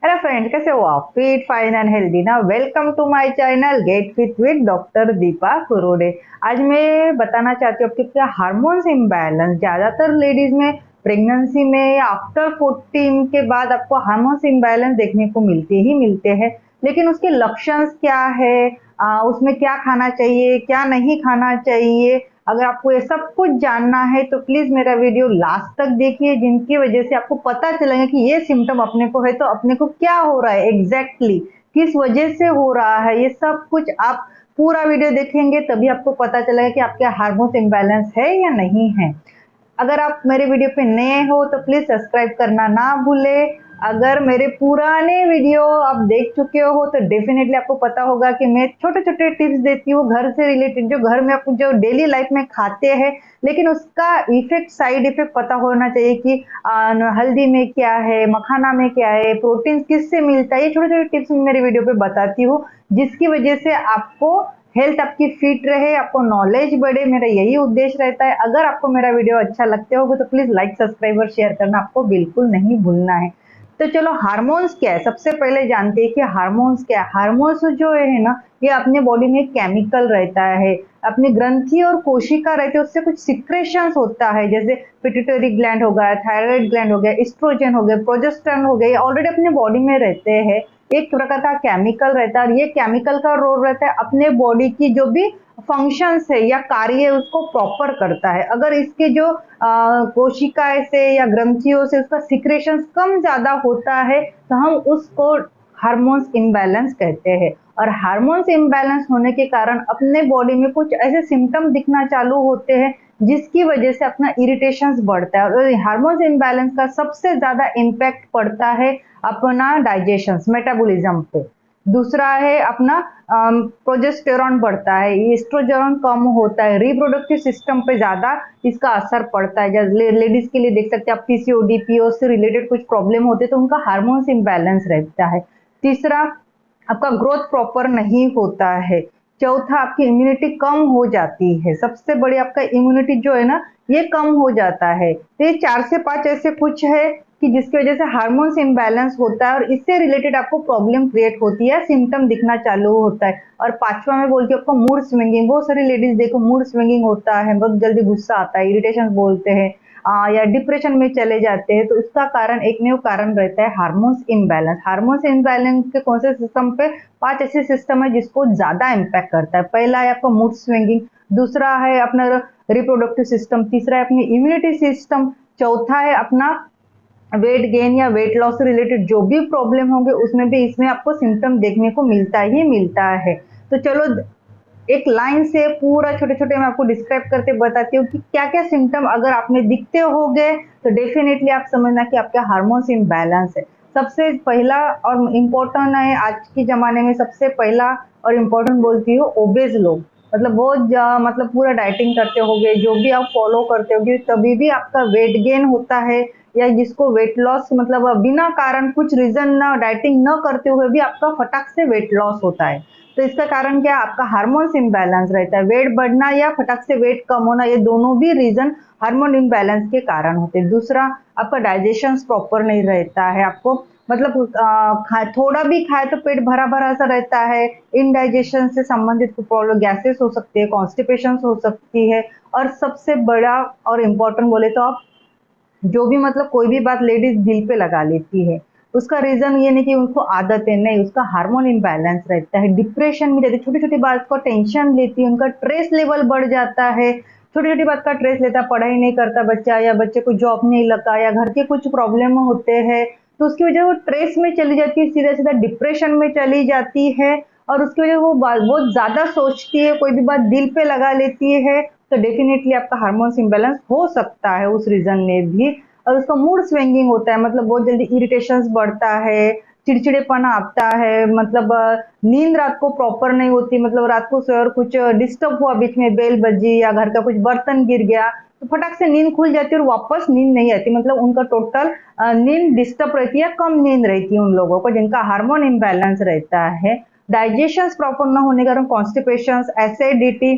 Hello friend, कैसे हो आप? फिट फाइन एंड हेल्दी ना। Welcome to my channel get fit with doctor Deepa Kurode. आज मैं बताना चाहती हूँ आपके क्या हार्मोन्स इम्बैलेंस ज्यादातर लेडीज में प्रेगनेंसी में या आफ्टर 14 के बाद आपको हार्मोन्स इम्बैलेंस देखने को मिलते ही मिलते हैं। लेकिन उसके लक्षण क्या है, उसमें क्या खाना चाहिए क्या नहीं खाना चाहिए, अगर आपको ये सब कुछ जानना है तो प्लीज मेरा वीडियो लास्ट तक देखिए, जिनकी वजह से आपको पता चलेगा कि ये सिम्टम अपने को है तो अपने को क्या हो रहा है एग्जैक्टली, किस वजह से हो रहा है। ये सब कुछ आप पूरा वीडियो देखेंगे तभी आपको पता चलेगा कि आपके हार्मोन्स इम्बैलेंस है या नहीं है। अगर आप मेरे वीडियो पे नए हो तो प्लीज सब्सक्राइब करना ना भूले। अगर मेरे पुराने वीडियो आप देख चुके हो तो डेफिनेटली आपको पता होगा कि मैं छोटे छोटे टिप्स देती हूँ घर से रिलेटेड, जो घर में आप जो डेली लाइफ में खाते हैं लेकिन उसका इफेक्ट साइड इफेक्ट पता होना चाहिए कि हल्दी में क्या है, मखाना में क्या है, प्रोटीन किससे मिलता है। ये छोटे छोटे टिप्स मैं मेरे वीडियो पे बताती हूँ, जिसकी वजह से आपको हेल्थ आपकी फिट रहे, आपको नॉलेज बढ़े। मेरा यही उद्देश्य रहता है। अगर आपको मेरा वीडियो अच्छा लगते होगा तो प्लीज लाइक सब्सक्राइब और शेयर करना आपको बिल्कुल नहीं भूलना है। तो चलो, हार्मोन्स क्या है सबसे पहले जानते हैं कि हार्मोन्स क्या है। हार्मोन्स जो है ना, ये अपने बॉडी में केमिकल रहता है, अपनी ग्रंथि और कोशिका रहते हैं, उससे कुछ सिक्रेशंस होता है, जैसे पिट्यूटरी ग्लैंड हो गया, थायराइड ग्लैंड हो गया, एस्ट्रोजन हो गया, प्रोजेस्टेरोन हो गया, ये ऑलरेडी अपने बॉडी में रहते हैं। एक प्रकार का केमिकल रहता है और ये केमिकल का रोल रहता है अपने बॉडी की जो भी फंक्शंस है या कार्य है उसको प्रॉपर करता है। अगर इसके जो कोशिकाएं से या ग्रंथियों से उसका सिक्रेशन कम ज्यादा होता है तो हम उसको हार्मोन्स इम्बैलेंस कहते हैं। और हार्मोन्स इम्बैलेंस होने के कारण अपने बॉडी में कुछ ऐसे सिम्टम दिखना चालू होते हैं जिसकी वजह से अपना इरिटेशन बढ़ता है। और हार्मोन्स इम्बैलेंस का सबसे ज्यादा इम्पैक्ट पड़ता है अपना डाइजेशन मेटाबॉलिज्म पे। दूसरा है अपना प्रोजेस्टेरॉन बढ़ता है, एस्ट्रोजन कम होता है, रिप्रोडक्टिव सिस्टम पे ज्यादा इसका असर पड़ता है। जैसे लेडीज के लिए देख सकते हैं आप, पीसीओडी पीओएस से रिलेटेड कुछ प्रॉब्लम होते हैं तो उनका हार्मोन्स इम्बैलेंस रहता है। तीसरा, आपका ग्रोथ प्रॉपर नहीं होता है। चौथा, आपकी इम्यूनिटी कम हो जाती है। सबसे बड़ी आपका इम्यूनिटी जो है ना, ये कम हो जाता है। तो ये 4 से 5 ऐसे कुछ है कि जिसकी वजह से हार्मोन्स इम्बैलेंस होता है और इससे रिलेटेड आपको प्रॉब्लम क्रिएट होती है, सिम्टम दिखना चालू होता है। और पांचवा में बोलती हूँ आपको मूड स्विंगिंग। बहुत सारी लेडीज देखो मूड स्विंगिंग होता है, बहुत जल्दी गुस्सा आता है, इरिटेशन बोलते हैं, या डिप्रेशन में चले जाते हैं, तो उसका कारण एक न्यू कारण रहता है हार्मोन्स इम्बैलेंस। हार्मोन्स इम्बैलेंस के कौन से सिस्टम पे? 5 ऐसे सिस्टम है जिसको ज्यादा इम्पैक्ट करता है। पहला है आपका मूड स्विंगिंग, दूसरा है अपना रिप्रोडक्टिव सिस्टम, तीसरा है अपनी इम्यूनिटी सिस्टम, चौथा है अपना वेट गेन या वेट लॉस से रिलेटेड जो भी प्रॉब्लम होंगे उसमें भी इसमें आपको सिम्टम देखने को मिलता ही मिलता है। तो चलो, एक लाइन से पूरा छोटे छोटे मैं आपको डिस्क्राइब करके बताती हूँ कि क्या क्या सिम्टम अगर आप में दिखते होंगे तो डेफिनेटली आप समझना कि आपका हार्मोन्स इम्बैलेंस है। सबसे पहला और इम्पोर्टेंट है आज के जमाने में, सबसे पहला और इम्पोर्टेंट बोलती हूँ ओबेज लोग। मतलब बहुत मतलब पूरा डाइटिंग करते होगे, जो भी आप फॉलो करते होगे तभी भी आपका वेट गेन होता है, या जिसको वेट लॉस मतलब बिना कारण कुछ रीजन ना डाइटिंग न करते हुए भी आपका फटाक से वेट लॉस होता है। तो इसका कारण क्या? आपका हार्मोन्स इम्बैलेंस रहता है। वेट बढ़ना या फटाक से वेट कम होना, ये दोनों भी रीजन हार्मोन इम्बैलेंस के कारण होते हैं। दूसरा, आपका डाइजेशन प्रॉपर नहीं रहता है। आपको मतलब थोड़ा भी खाए तो पेट भरा भरा सा रहता है। इनडाइजेशन से संबंधित प्रॉब्लम, गैसेस हो सकती है, कॉन्स्टिपेशन हो सकती है। और सबसे बड़ा और इम्पोर्टेंट बोले तो आप जो भी मतलब कोई भी बात लेडीज दिल पे लगा लेती है, उसका रीजन ये नहीं कि उनको आदत है, नहीं, उसका हार्मोन इम्बैलेंस रहता है। डिप्रेशन में जाती है, छोटी छोटी बात को टेंशन लेती है, उनका स्ट्रेस लेवल बढ़ जाता है। छोटी छोटी बात का स्ट्रेस लेता, पढ़ाई नहीं करता बच्चा, या बच्चे को जॉब नहीं लगा, या घर के कुछ प्रॉब्लम होते हैं तो उसकी वजह वो स्ट्रेस में चली जाती है, सीधा सीधा डिप्रेशन में चली जाती है। और उसकी वजह वो बहुत ज्यादा सोचती है, कोई भी बात दिल पे लगा लेती है, तो डेफिनेटली आपका हार्मोन्स इम्बैलेंस हो सकता है उस रीजन में भी। और उसका मूड स्विंगिंग होता है, मतलब बहुत जल्दी इरिटेशन बढ़ता है, चिड़चिड़ेपना आता है, मतलब नींद रात को प्रॉपर नहीं होती, मतलब रात को सोए और कुछ डिस्टर्ब हुआ, बीच में बेल बजी या घर का कुछ बर्तन गिर गया तो फटाक से नींद खुल जाती है और वापस नींद नहीं आती। मतलब उनका टोटल नींद डिस्टर्ब रहती है, कम नींद रहती है उन लोगों को जिनका हार्मोन इम्बैलेंस रहता है। डाइजेशन प्रॉपर न होने के कारण कॉन्स्टिपेशन, एसिडिटी,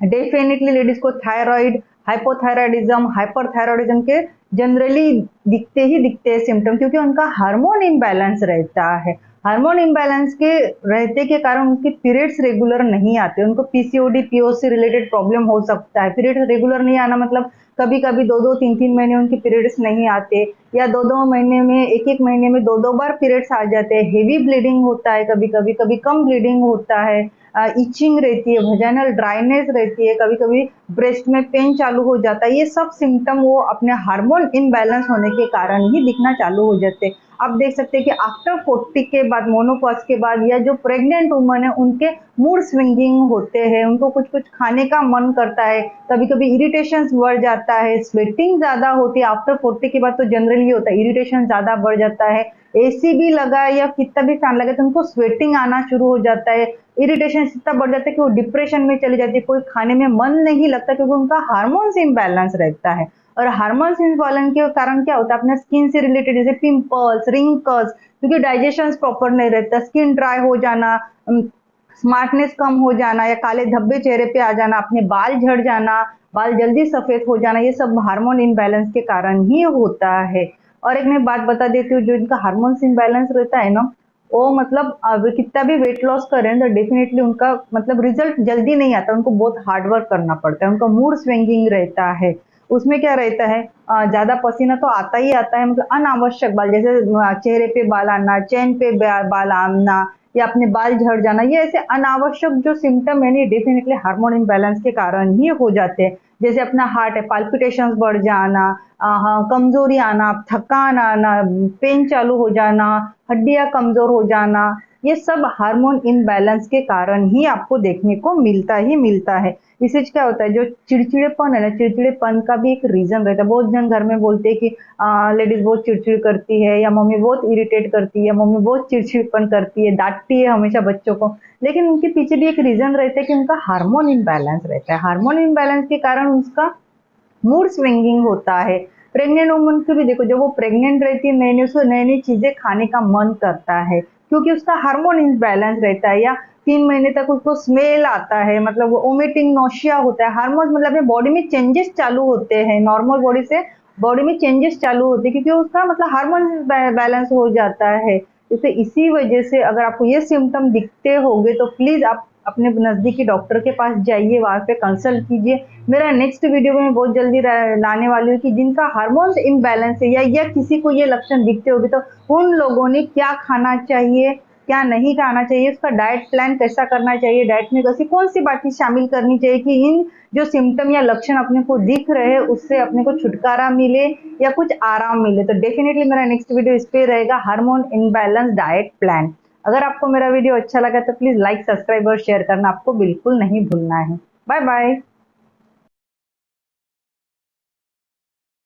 डेफिनेटली लेडीज को थायराइड, हाइपोथायराइडिज्म, हाइपरथायराइडिज्म के जनरली दिखते ही दिखते हैं सिम्टम, क्योंकि उनका हार्मोन इम्बैलेंस रहता है। हार्मोन इम्बैलेंस के रहते के कारण उनके पीरियड्स रेगुलर नहीं आते। उनको पीसीओडी पीओसी रिलेटेड प्रॉब्लम हो सकता है। पीरियड्स रेगुलर नहीं आना मतलब कभी कभी 2-2 3-3 महीने उनके पीरियड्स नहीं आते, या 2-2 महीने में 1-1 महीने में 2-2 बार पीरियड्स आ जाते हैं। हेवी ब्लीडिंग होता है, कभी कभी कभी कम ब्लीडिंग होता है, इचिंग रहती है, वजाइनल ड्राइनेस रहती है, कभी कभी ब्रेस्ट में पेन चालू हो जाता है। ये सब सिम्टम वो अपने हार्मोन इम्बैलेंस होने के कारण ही दिखना चालू हो जाते हैं। आप देख सकते हैं कि आफ्टर 40 के बाद, मोनोपॉज के बाद, या जो प्रेग्नेंट वुमन है उनके मूड स्विंगिंग होते हैं, उनको कुछ कुछ खाने का मन करता है, कभी कभी इरिटेशन बढ़ जाता है, स्वेटिंग ज्यादा होती है। आफ्टर 40 के बाद तो जनरली होता है, इरिटेशन ज्यादा बढ़ जाता है। एसी भी लगा या कितना भी फैन लगे तो उनको स्वेटिंग आना शुरू हो जाता है, इरिटेशन इतना बढ़ जाता है कि वो डिप्रेशन में चली जाती है, कोई खाने में मन नहीं लगता, क्योंकि उनका हार्मोन्स इम्बैलेंस रहता है। और हार्मोन्स इम्बैलेंस के कारण क्या होता है, अपने स्किन से रिलेटेड जैसे पिंपल्स, रिंकल्स, क्योंकि डाइजेशन प्रॉपर नहीं रहता, स्किन ड्राई हो जाना, स्मार्टनेस कम हो जाना, या काले धब्बे चेहरे पे आ जाना, अपने बाल झड़ जाना, बाल जल्दी सफेद हो जाना, ये सब हार्मोन इम्बैलेंस के कारण ही होता है। और एक मैं बात बता देती हूँ, जो इनका हार्मोन्स इम्बैलेंस रहता है ना, वो मतलब कितना भी वेट लॉस करें तो डेफिनेटली उनका मतलब रिजल्ट जल्दी नहीं आता, उनको बहुत हार्ड वर्क करना पड़ता है, उनका मूड स्विंगिंग रहता है। उसमें क्या रहता है, ज्यादा पसीना तो आता ही आता है, मतलब अनावश्यक बाल, जैसे चेहरे पे बाल आना, चैन पे बाल आना, या अपने बाल झड़ जाना, ये ऐसे अनावश्यक जो सिम्टम है ना, डेफिनेटली हार्मोन इम्बैलेंस के कारण ही हो जाते हैं। जैसे अपना हार्ट है, पाल्पिटेशंस बढ़ जाना, हाँ, कमजोरी आना, थकान आना, पेन चालू हो जाना, हड्डियां कमजोर हो जाना, ये सब हार्मोन इम्बैलेंस के कारण ही आपको देखने को मिलता ही मिलता है। इससे क्या होता है, जो चिड़चिड़ेपन है ना, चिड़चिड़ेपन का भी एक रीजन रहता है। बहुत जन घर में बोलते हैं कि लेडीज बहुत चिड़चिड़ करती है, या मम्मी बहुत इरिटेट करती है, मम्मी बहुत चिड़चिड़पन करती है, डांटती है हमेशा बच्चों को। लेकिन उनके पीछे भी एक रीजन रहता है कि उनका हार्मोन इम्बैलेंस रहता है। हार्मोन इम्बैलेंस के कारण उसका मूड स्विंगिंग होता है। प्रेग्नेंट वुमन को भी देखो, जब वो प्रेग्नेंट रहती है, नई नई उसको नई नई चीजें खाने का मन करता है, क्योंकि उसका हार्मोन इम्बैलेंस रहता है। या 3 महीने तक उसको स्मेल आता है, मतलब वो वोमिटिंग, नोशिया होता है। हार्मोन मतलब अपने बॉडी में चेंजेस चालू होते हैं, नॉर्मल बॉडी से बॉडी में चेंजेस चालू होते हैं, क्योंकि उसका मतलब हार्मोन बैलेंस हो जाता है। जैसे इसी वजह से अगर आपको ये सिम्टम दिखते होंगे तो प्लीज आप अपने नजदीकी डॉक्टर के पास जाइए, वहां पे कंसल्ट कीजिए। मेरा नेक्स्ट वीडियो में बहुत जल्दी लाने वाली हूँ कि जिनका हार्मोन्स इम्बैलेंस है, या किसी को ये लक्षण दिखते होंगे, तो उन लोगों ने क्या खाना चाहिए, क्या नहीं खाना चाहिए, उसका डाइट प्लान कैसा करना चाहिए, डाइट में कैसी कौन सी बातें शामिल करनी चाहिए कि इन जो सिम्टम या लक्षण अपने को दिख रहे हैं उससे अपने को छुटकारा मिले या कुछ आराम मिले। तो डेफिनेटली मेरा नेक्स्ट वीडियो इस पे रहेगा, हार्मोन इम्बैलेंस डाइट प्लान। अगर आपको मेरा वीडियो अच्छा लगा तो प्लीज लाइक, सब्सक्राइब और शेयर करना आपको बिल्कुल नहीं भूलना है। Bye bye.